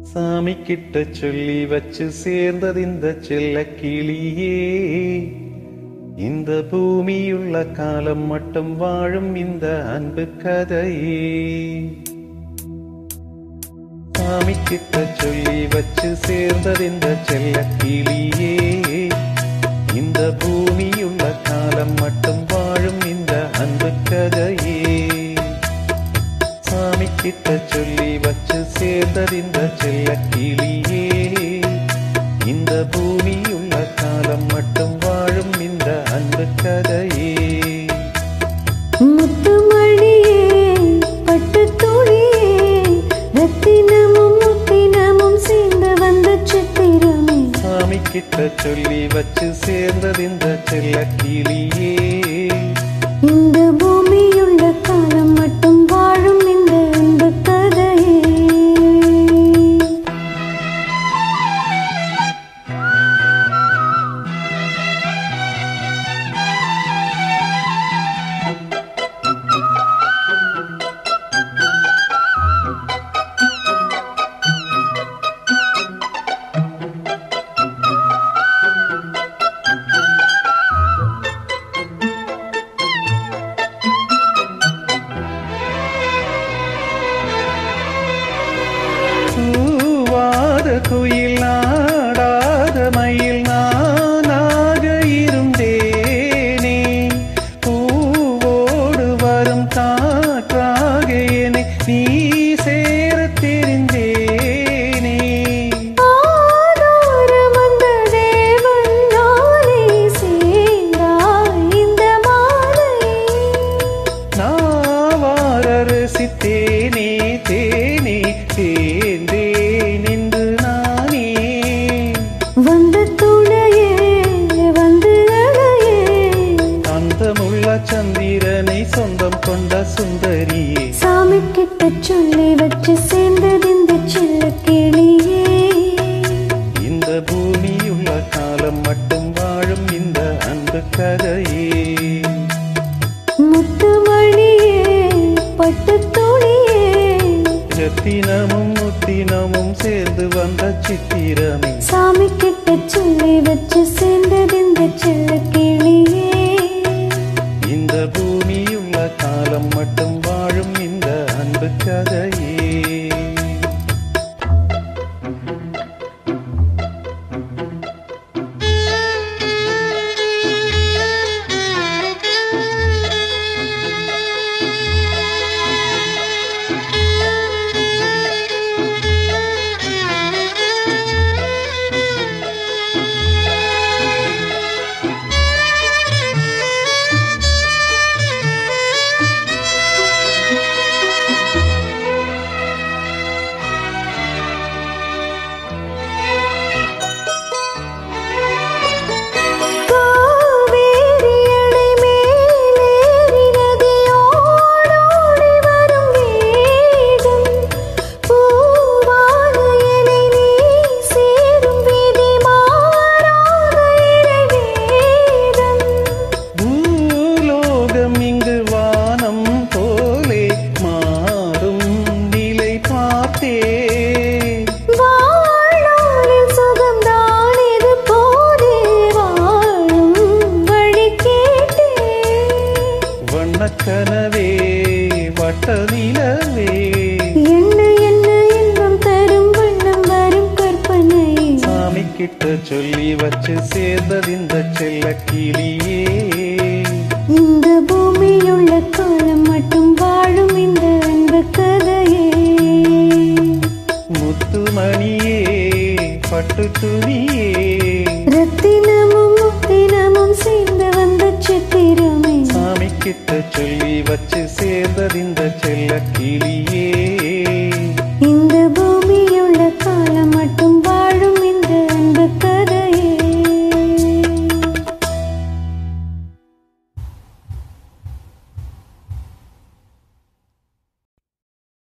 சாமி கிட்ட சொல்லி வச்சு சேர்ந்தது இந்த செல்ல கிளியே. இந்த பூமியுள்ள காலம் மட்டும் வாழும் இந்த அன்பு கதையே. சாமி கிட்ட சொல்லி வச்சு சேர்ந்தது இந்த செல்ல கிளியே. இந்த பூமியுள்ள காலம் மட்டும் வாழும் இந்த அன்பு கதையே. சாமி கிட்ட சொல்லி வச்சு சேர்ந்தது இந்த செல்ல கிளியே. இந்த பூமியுள்ள காலம் மட்டும் வாழும் இந்த அன்பு கதையே. முத்துமணியே பட்டு துணியே ரத்தினமும் முத்தினமும் சேர்ந்து வந்த சித்திரமே. சாமி கிட்ட சொல்லி வச்சு சேர்ந்தது இந்த செல்ல கிளியே. இந்த பூமியுள்ள காலம் மட்டும் வாழும் இந்த அன்பு கதையே. குயில் நாடாத மயில் நானாக இருந்தேனே. பூவோடு வரும் காற்றாக என்னை நீ சேர தெரிந்தேனே. ஆதாரம் வந்த தேவன் நானே சேர்ந்தாய் இந்த மாலை. நாவார ரசித்தேனே தேனே தேர்ந்தேன் என்று நானே. வந்த துணையே வந்து அழையே. அந்தமுள்ள சந்திரனை சொந்தம் கொண்ட சுந்தரியே. சாமி கிட்ட சொல்லி வச்சு சேர்ந்தது இந்த செல்ல கிளியே. இந்த பூமியுள்ள காலம் மட்டும் வாழும் இந்த அன்பு கதையே. முத்துமணியே பட்டு துணியே ரத்தினமும் முத்தினமும் சேர்ந்து வந்த சித்திரமே. சாமி கிட்ட சொல்லி வச்சு சேர்ந்தது இந்த செல்ல கிளியே. இந்த பூமியுள்ள காலம் மட்டும் வாழும் இந்த அன்பு கதையே. கனவே வட்ட நிலவே என்ன என்ன இன்பம் தரும் வண்ணம் வரும் கற்பனை. சாமி கிட்ட சொல்லி வச்சு சேர்ந்தது இந்த செல்ல கிளியே. இந்த பூமியுள்ள காலம்